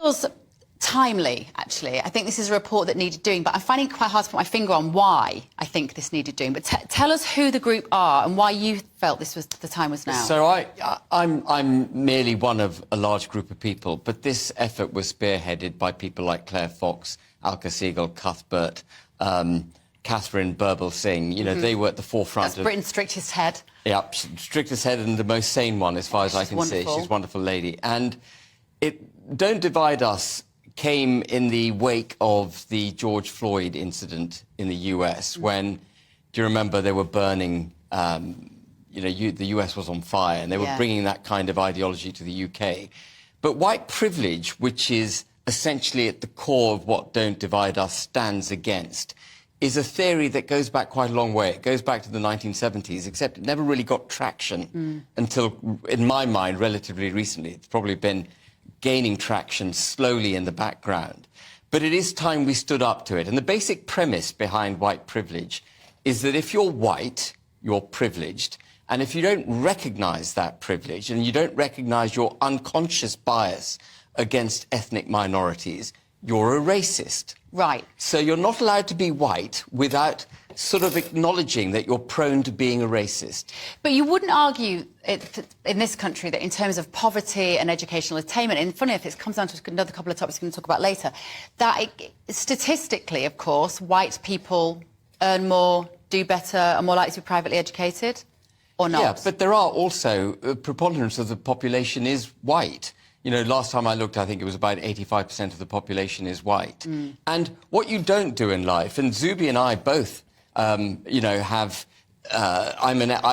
Feels timely, actually. I think this is a report that needed doing, but I'm finding it quite hard to put my finger on why I think this needed doing. But tell us who the group are and why you felt this was the time was now. So I'm merely one of a large group of people, but this effort was spearheaded by people like Claire Fox, Alka Siegel, Cuthbert, Catherine Birbalsingh. You know, they were at the forefront. That's Britain's strictest head. Yeah, strictest head and the most sane one, as far as I can see. She's a wonderful lady. And Don't Divide Us came in the wake of the George Floyd incident in the US, when, do you remember, they were burning, the US was on fire, and they were bringing that kind of ideology to the UK. But white privilege, which is essentially at the core of what Don't Divide Us stands against, is a theory that goes back quite a long way. It goes back to the 1970s, except it never really got traction until, in my mind, relatively recently. It's probably been gaining traction slowly in the background. But it is time we stood up to it. And the basic premise behind white privilege is that if you're white, you're privileged. And if you don't recognize that privilege and you don't recognize your unconscious bias against ethnic minorities, you're a racist. Right. So you're not allowed to be white without sort of acknowledging that you're prone to being a racist. But you wouldn't argue in this country that in terms of poverty and educational attainment, and funny enough, it comes down to another couple of topics we're going to talk about later, that statistically, of course, white people earn more, do better, are more likely to be privately educated, or not? Yeah, but there are also, a preponderance of the population is white. You know, last time I looked, I think it was about 85% of the population is white. And what you don't do in life, and Zubi and I both, I'm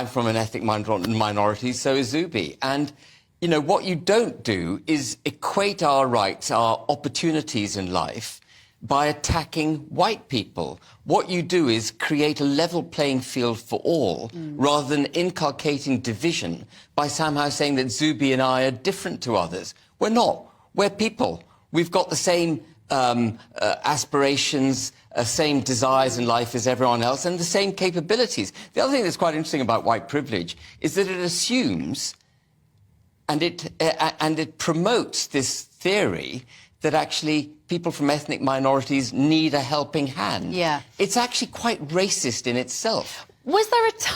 from an ethnic minority, so is Zubi. And, you know, what you don't do is equate our rights, our opportunities in life by attacking white people. What you do is create a level playing field for all, rather than inculcating division by somehow saying that Zubi and I are different to others. We're not. We're people. We've got the same aspirations, same desires in life as everyone else, and the same capabilities. The other thing that's quite interesting about white privilege is that it assumes and it promotes this theory that actually people from ethnic minorities need a helping hand. Yeah. It's actually quite racist in itself. Was there a time